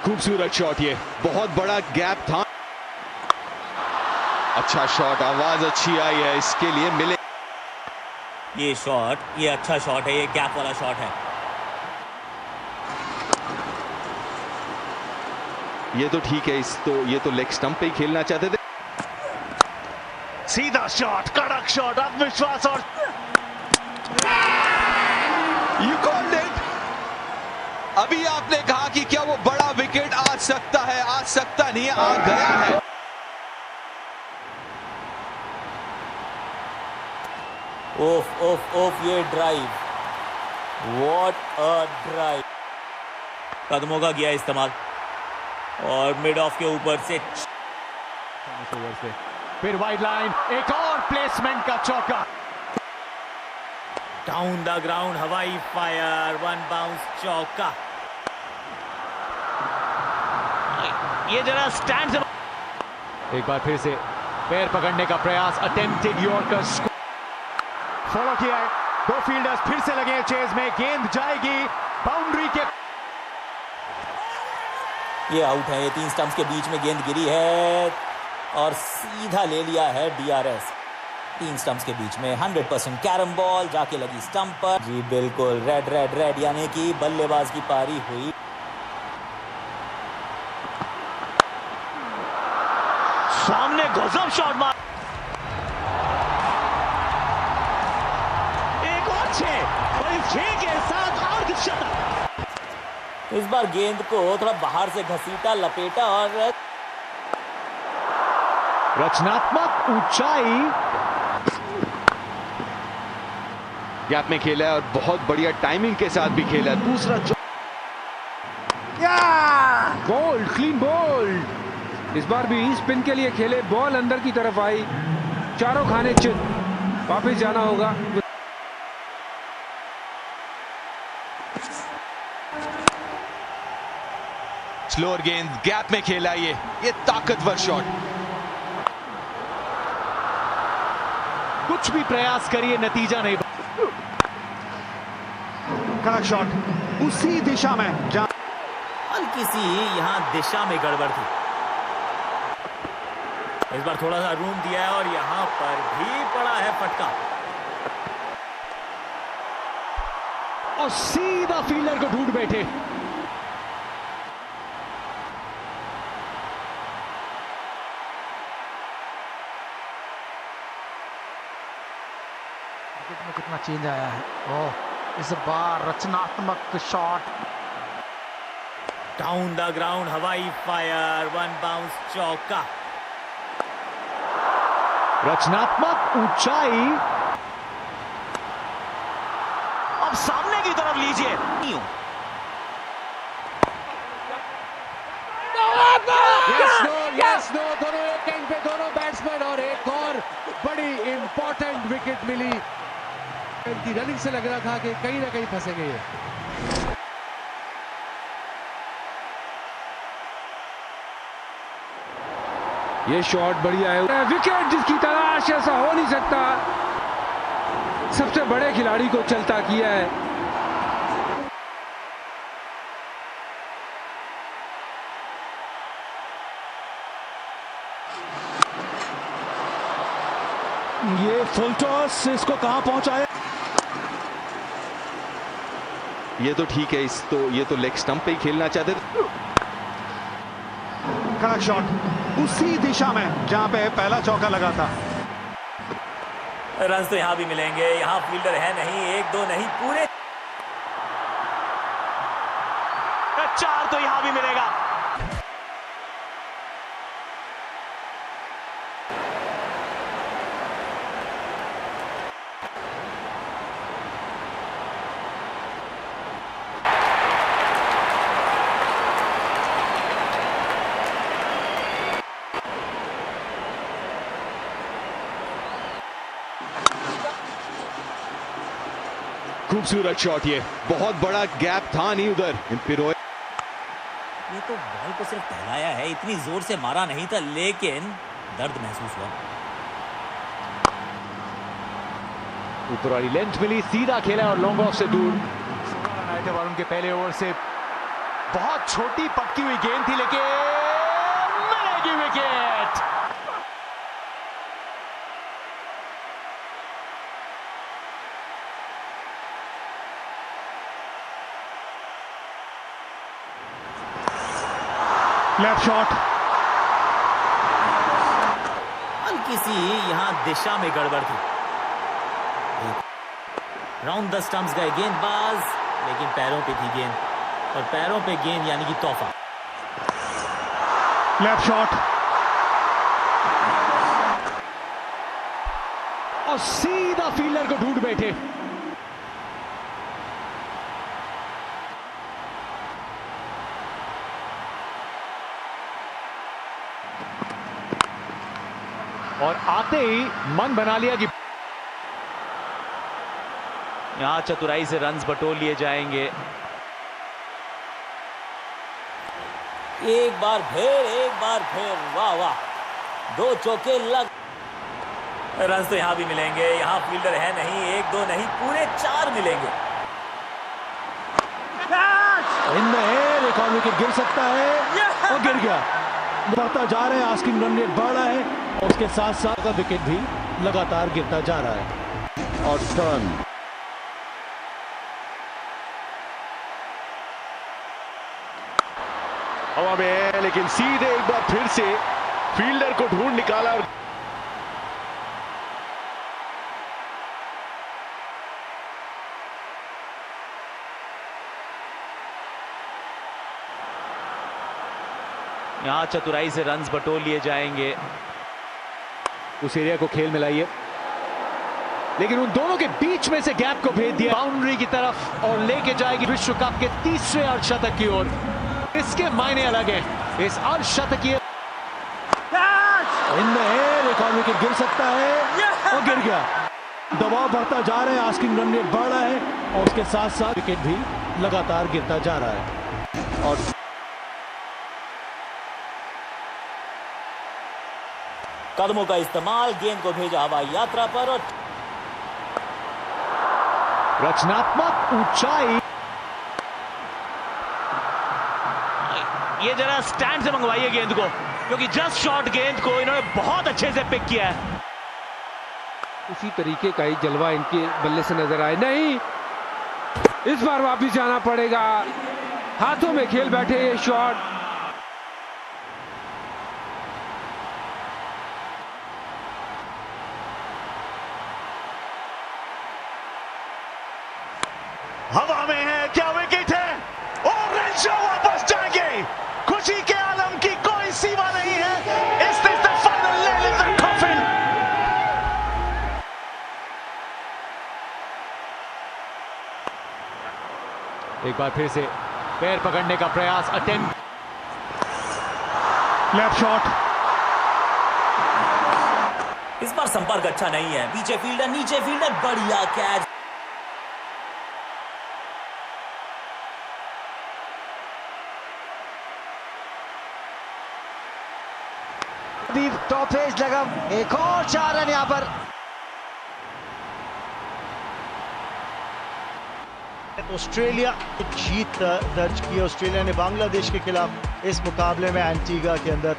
खूबसूरत शॉट, ये बहुत बड़ा गैप था। अच्छा शॉट, आवाज अच्छी आई है, इसके लिए मिले। ये शॉट, ये अच्छा शॉट है, ये गैप वाला शॉट है। ये तो ठीक है, ये तो लेग स्टंप पे ही खेलना चाहते थे। सीधा शॉट, कड़क शॉट, आत्मविश्वास और यू कॉल्ड इट। अभी आपने कहा कि क्या वो बड़ा विकेट आ सकता है, आ सकता नहीं, आ गया है। ओफ ओफ ओफ, ये ड्राइव, व्हाट अ ड्राइव। कदमों का किया इस्तेमाल और मिड ऑफ के ऊपर से फिर वाइड लाइन, एक और प्लेसमेंट का चौका। डाउन द ग्राउंड, हवाई फायर, वन बाउंस चौका। ये जरा स्टैंड से एक बार फिर से पैर पकड़ने का प्रयास, अटेम्प्टेड यॉर्कर, फॉलो किया है। दो फील्डर्स फिर से लगे चेज में, गेंद जाएगी बाउंड्री के। ये आउट है, ये 3 स्टंप्स के बीच में गेंद गिरी है और सीधा ले लिया है डीआरएस। 3 स्टंप्स के बीच में 100% कैरम बॉल जाके लगी स्टंप पर। जी बिल्कुल, रेड रेड रेड, यानी कि बल्लेबाज की पारी हुई। सामने गजब शॉट मार, एक और 6 और इस 6 के साथ अर्धशतक। इस बार गेंद को थोड़ा बाहर से घसीटा, लपेटा और रचनात्मक ऊंचाई। गैप में खेला है और बहुत बढ़िया टाइमिंग के साथ भी खेला है। दूसरा बोल्ड, क्लीन बोल्ड। इस बार भी स्पिन के लिए खेले, बॉल अंदर की तरफ आई, चारों खाने चित, वापस जाना होगा। स्लोअर गेंद, गैप में खेला ये ताकतवर शॉट। कुछ भी प्रयास करिए, नतीजा नहीं। कड़क शॉट उसी दिशा में जहां हल्की सी यहां दिशा में गड़बड़ थी। इस बार थोड़ा सा रूम दिया है और यहां पर भी पड़ा है फटका और सीधा फील्डर को ढूंढ बैठे। में कितना चेंज आया है। ओह, इस बार रचनात्मक शॉट, डाउन द ग्राउंड, हवाई फायर, वन बाउंस चौका। रचनात्मक ऊंचाई, अब सामने की तरफ लीजिए। यस नो, दोनों एक एंड पे, दोनों बैट्समैन, और एक और बड़ी इंपॉर्टेंट विकेट मिली। इनकी रनिंग से लग रहा था कि कहीं ना कहीं फंसेंगे ये शॉट बढ़िया है, विकेट जिसकी तलाश, ऐसा हो नहीं सकता। सबसे बड़े खिलाड़ी को चलता किया है। ये फुल टॉस इसको कहां पहुंचाया। ये तो ठीक है, ये तो लेग स्टंप पे ही खेलना चाहते थे। कड़क शॉट उसी दिशा में जहां पे पहला चौका लगा था। रन तो यहां भी मिलेंगे, यहां फील्डर है नहीं, 1-2 नहीं, पूरे 4 तो यहां भी मिलेगा। खूबसूरत शॉट, ये बहुत बड़ा गैप था नहीं उधर। ये तो बॉल को सिर्फ टहलाया है, इतनी जोर से मारा नहीं था, लेकिन दर्द महसूस हुआ। ऊपर वाली लेंथ मिली, सीधा खेला और लॉन्ग ऑफ से दूर। वरुण के पहले ओवर से बहुत छोटी पटकी हुई गेंद थी, लेकिन मिलेगी विकेट। लेफ्ट शॉट, हल्की सी यहां दिशा में गड़बड़ थी। राउंड द स्टंप्स गए गेंदबाज, लेकिन पैरों पे थी गेंद, और पैरों पे गेंद यानी कि तोहफा। लेफ्ट शॉट और सीधा फील्डर को ढूंढ बैठे। और आते ही मन बना लिया कि यहां चतुराई से रन्स बटोर लिए जाएंगे। एक बार फिर, वाह वाह, 2 चौके लग। रन तो यहां भी मिलेंगे, यहां फील्डर है नहीं, 1-2 नहीं, पूरे 4 मिलेंगे। इन द एयर एक और विकेट गिर सकता है, और गिर गया। बढ़ता जा रहे हैं, आस्किंग रन रेट बढ़ रहा है, और उसके साथ साथ का विकेट भी लगातार गिरता जा रहा है। और टर्न हवा में है, लेकिन सीधे एक बार फिर से फील्डर को ढूंढ निकाला। और यहां चतुराई से रन्स बटोर लिए जाएंगे। उस एरिया को खेल में लाइए, लेकिन उन दोनों के बीच में से गैप को भेज दिया बाउंड्री की तरफ, और लेके जाएगी विश्व कप के तीसरे अर्धशतक की ओर। इसके मायने अलग है। इस अर्धशतकीय इन द एयर एक और विकेट गिर सकता है, और गिर गया। दबाव बढ़ता जा रहा है, आस्किंग रन रेट बढ़ रहा है, और उसके साथ साथ विकेट भी लगातार गिरता जा रहा है। और कदमों का इस्तेमाल, गेंद को भेजा हवाई यात्रा पर, और रचनात्मक ऊंचाई। ये जरा स्टैंड से मंगवाइए गेंद को, क्योंकि जस्ट शॉट गेंद को इन्होंने बहुत अच्छे से पिक किया है। उसी तरीके का ही जलवा इनके बल्ले से नजर आए। नहीं, इस बार वापिस जाना पड़ेगा। हाथों में खेल बैठे ये शॉट। हवा में है, क्या विकेट है, और रेंशो वापस जाएंगे। खुशी के आलम की कोई सीमा नहीं है। इस the final nail in the coffin. एक बार फिर से पैर पकड़ने का प्रयास, अटेम्प्ट, लेफ्ट शॉट। इस बार संपर्क अच्छा नहीं है। पीछे फील्डर, नीचे फील्डर, बढ़िया कैच। टॉप एज लगा, एक और 4 रन यहां पर। ऑस्ट्रेलिया जीत दर्ज की। ऑस्ट्रेलिया ने बांग्लादेश के खिलाफ इस मुकाबले में एंटीगा के अंदर